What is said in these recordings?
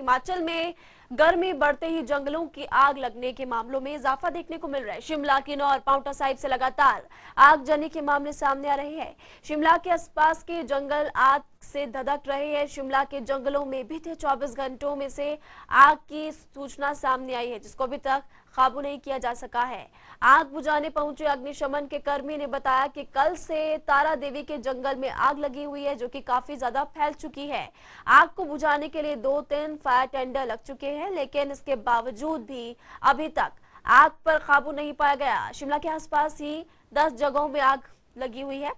हिमाचल में गर्मी बढ़ते ही जंगलों की आग लगने के मामलों में इजाफा देखने को मिल रहा है। शिमला, किन्नौर, पांवटा साहिब से लगातार आगजनी के मामले सामने आ रहे हैं। शिमला के आसपास के जंगल आग से धधक रहे हैं। शिमला के जंगलों में बीते 24 घंटों में से आग की सूचना सामने आई है, जिसको अभी तक काबू नहीं किया जा सका है। आग बुझाने पहुंचे अग्निशमन के कर्मी ने बताया कि कल से तारा देवी के जंगल में आग लगी हुई है, जो कि काफी ज्यादा फैल चुकी है। आग को बुझाने के लिए 2-3 फायर टेंडर लग चुके हैं, लेकिन इसके बावजूद भी अभी तक आग पर काबू नहीं पाया गया। शिमला के आसपास ही 10 जगहों में आग लगी हुई है।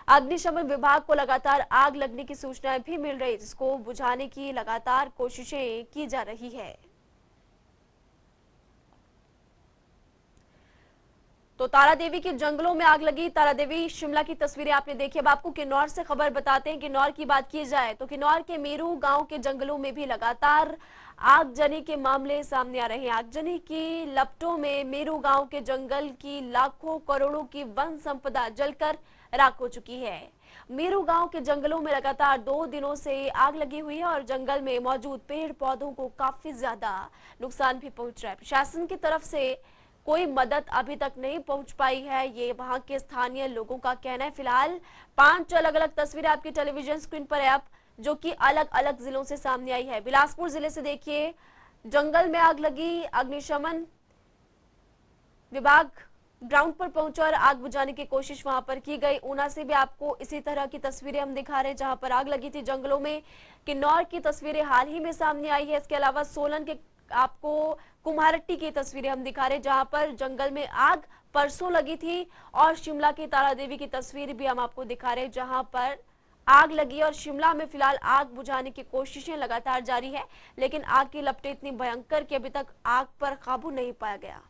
अग्निशमन विभाग को लगातार आग लगने की सूचनाएं भी मिल रही है, जिसको बुझाने की लगातार कोशिशें की जा रही है। तो तारा देवी के जंगलों में आग लगी। तारा देवी शिमला की तस्वीरें आपने देखी। अब आपको किन्नौर से खबर बताते हैं। किन्नौर की बात की जाए तो किन्नौर के मीरू गांव के जंगलों में भी लगातार आगजनी के मामले सामने आ रहे हैं। आगजनी की लपटों में मीरू गांव के जंगल की लाखों करोड़ों की वन संपदा जलकर राख हो चुकी है। मीरू गांव के जंगलों में लगातार 2 दिनों से आग लगी हुई है और जंगल में मौजूद पेड़ पौधों को काफी ज्यादा नुकसान भी पहुंच रहा है। प्रशासन की तरफ से कोई मदद अभी तक नहीं पहुंच पाई है, ये वहां के स्थानीय लोगों का कहना है। फिलहाल 5 अलग अलग तस्वीरें आपकी टेलीविजन स्क्रीन पर है अब, जो कि अलग अलग जिलों से सामने आई है। बिलासपुर जिले से देखिए, जंगल में आग लगी। अग्निशमन विभाग ग्राउंड पर पहुंचा और आग बुझाने की कोशिश वहां पर की गई। ऊना से भी आपको इसी तरह की तस्वीरें हम दिखा रहे हैं, जहां पर आग लगी थी जंगलों में। किन्नौर की तस्वीरें हाल ही में सामने आई है। इसके अलावा सोलन के आपको कुम्हारट्टी की तस्वीरें हम दिखा रहे हैं, जहां पर जंगल में आग परसों लगी थी। और शिमला की तारा देवी की तस्वीर भी हम आपको दिखा रहे हैं, जहां पर आग लगी। और शिमला में फिलहाल आग बुझाने की कोशिशें लगातार जारी है, लेकिन आग की लपटें इतनी भयंकर कि अभी तक आग पर काबू नहीं पाया गया।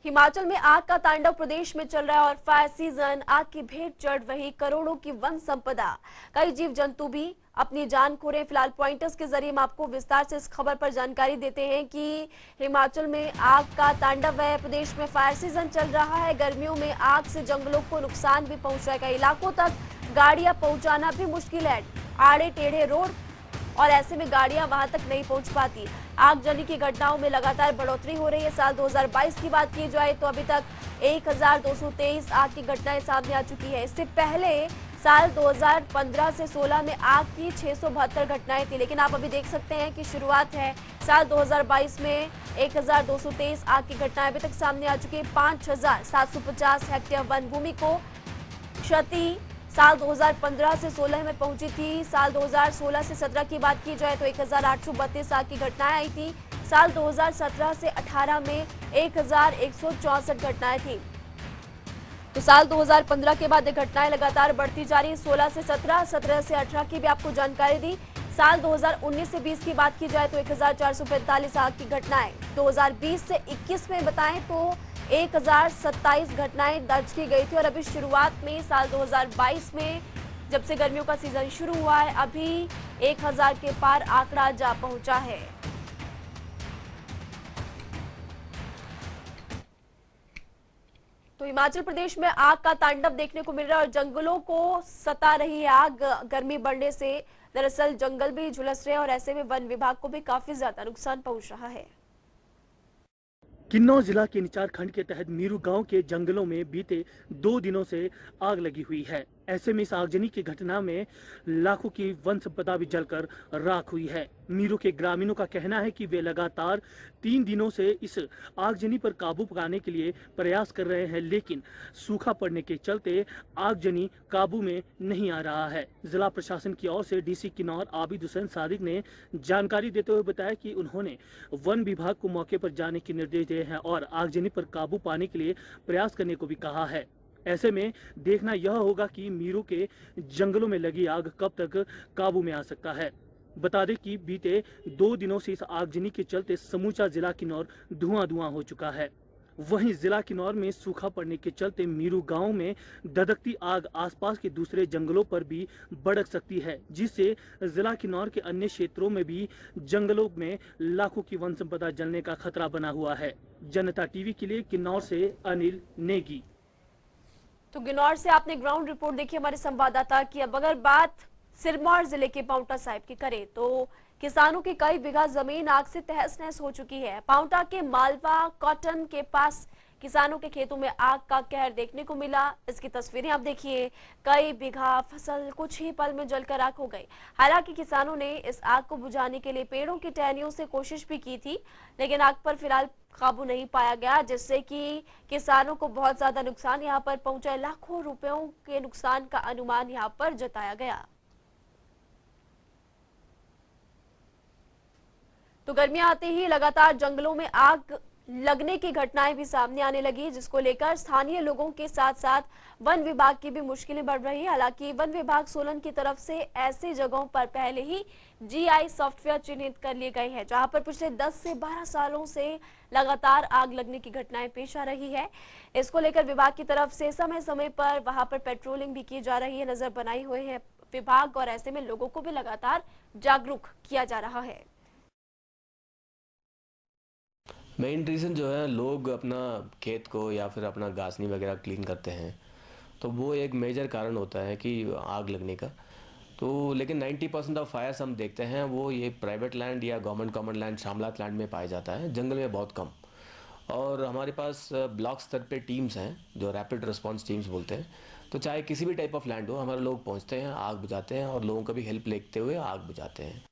हिमाचल में आग का तांडव प्रदेश में चल रहा है और फायर सीजन आग की भेंट चढ़ रही करोड़ों की वन संपदा, कई जीव जंतु भी अपनी जान खो रहे। फिलहाल पॉइंटर्स के जरिए हम आपको विस्तार से इस खबर पर जानकारी देते हैं कि हिमाचल में आग का तांडव है। प्रदेश में फायर सीजन चल रहा है। गर्मियों में आग से जंगलों को नुकसान भी पहुंच रहा है। कई इलाकों तक गाड़ियां पहुंचाना भी मुश्किल है। आड़े टेढ़े रोड और ऐसे में गाड़ियां वहां तक नहीं पहुंच पाती। आगजनी की घटनाओं में लगातार बढ़ोतरी हो रही है। साल 2022 की बात की जाए तो अभी तक 1223 आग की घटनाएं सामने आ चुकी है। इससे पहले साल 2015 से 16 में आग की 672 घटनाएं थी, लेकिन आप अभी देख सकते हैं कि शुरुआत है। साल 2022 में 1223 आग की घटनाएं अभी तक सामने आ चुकी है। 5750 हेक्टेयर वन भूमि को क्षति साल 2015 से 16 में पहुंची थी। साल 2016 से 17 की बात की जाए तो 1832 आग की घटनाएं आई थी। साल 2017 से 18 में 1164 घटनाएं थी। तो साल 2015 के बाद ये घटनाएं लगातार बढ़ती जा रही। 16 से 17, 17 से 18 की भी आपको जानकारी दी। साल 2019 से 20 की बात की जाए तो 1445 आग की घटनाएं। 2020 से 21 में बताएं तो 1027 घटनाएं दर्ज की गई थी। और अभी शुरुआत में साल 2022 में जब से गर्मियों का सीजन शुरू हुआ है, अभी 1000 के पार आंकड़ा जा पहुंचा है। तो हिमाचल प्रदेश में आग का तांडव देखने को मिल रहा है और जंगलों को सता रही है आग। गर्मी बढ़ने से दरअसल जंगल भी झुलस रहे हैं और ऐसे में वन विभाग को भी काफी ज्यादा नुकसान पहुंच रहा है। किन्नौर जिला के निचार खंड के तहत मीरू गांव के जंगलों में बीते 2 दिनों से आग लगी हुई है। ऐसे में इस आगजनी की घटना में लाखों की वन संपदा भी जलकर राख हुई है। मीरू के ग्रामीणों का कहना है कि वे लगातार 3 दिनों से इस आगजनी पर काबू पाने के लिए प्रयास कर रहे हैं, लेकिन सूखा पड़ने के चलते आगजनी काबू में नहीं आ रहा है। जिला प्रशासन की ओर से डीसी किन्नौर आबिद हुसैन सादिक ने जानकारी देते हुए बताया कि उन्होंने वन विभाग को मौके पर जाने के निर्देश दिए हैं और आगजनी पर काबू पाने के लिए प्रयास करने को भी कहा है। ऐसे में देखना यह होगा कि मीरू के जंगलों में लगी आग कब तक काबू में आ सकता है। बता दें कि बीते 2 दिनों से इस आगजनी के चलते समूचा जिला किन्नौर धुआं हो चुका है। वहीं जिला किन्नौर में सूखा पड़ने के चलते मीरू गांव में धधकती आग आसपास के दूसरे जंगलों पर भी भड़क सकती है, जिससे जिला किन्नौर के अन्य क्षेत्रों में भी जंगलों में लाखों की वन संपदा जलने का खतरा बना हुआ है। जनता टीवी के लिए किन्नौर से अनिल नेगी। तो किन्नौर से आपने ग्राउंड रिपोर्ट देखी हमारे संवाददाता की। अब अगर बात सिरमौर जिले के पांवटा साहिब की करें तो किसानों की कई बीघा जमीन आग से तहस नहस हो चुकी है। पांवटा के मालवा कॉटन के पास किसानों के खेतों में आग का कहर देखने को मिला। इसकी तस्वीरें आप देखिए, कई बीघा फसल कुछ ही पल में जलकर राख हो गई। हालांकि किसानों ने इस आग को बुझाने के लिए पेड़ों की टहनियों से कोशिश भी की थी, लेकिन आग पर फिलहाल काबू नहीं पाया गया, जिससे कि किसानों को बहुत ज्यादा नुकसान यहाँ पर पहुंचा। लाखों रुपयों के नुकसान का अनुमान यहाँ पर जताया गया। तो गर्मियां आते ही लगातार जंगलों में आग लगने की घटनाएं भी सामने आने लगी, जिसको लेकर स्थानीय लोगों के साथ साथ वन विभाग की भी मुश्किलें बढ़ रही है। हालांकि वन विभाग सोलन की तरफ से ऐसी जगहों पर पहले ही जीआई सॉफ्टवेयर चिन्हित कर लिए गए हैं, जहां पर पिछले 10 से 12 सालों से लगातार आग लगने की घटनाएं पेश आ रही है। इसको लेकर विभाग की तरफ से समय समय पर वहां पर पेट्रोलिंग भी की जा रही है, नजर बनाई हुई है विभाग, और ऐसे में लोगों को भी लगातार जागरूक किया जा रहा है। मेन रीज़न जो है, लोग अपना खेत को या फिर अपना घासनी वगैरह क्लीन करते हैं, तो वो एक मेजर कारण होता है कि आग लगने का। तो लेकिन 90% ऑफ फायर्स हम देखते हैं वो ये प्राइवेट लैंड या गवर्नमेंट कॉमन लैंड, शामलात लैंड में पाया जाता है, जंगल में बहुत कम। और हमारे पास ब्लॉक स्तर पे टीम्स हैं जो रैपिड रिस्पांस टीम्स बोलते हैं। तो चाहे किसी भी टाइप ऑफ लैंड हो, हमारे लोग पहुंचते हैं, आग बुझाते हैं और लोगों का भी हेल्प लेते हुए आग बुझाते हैं।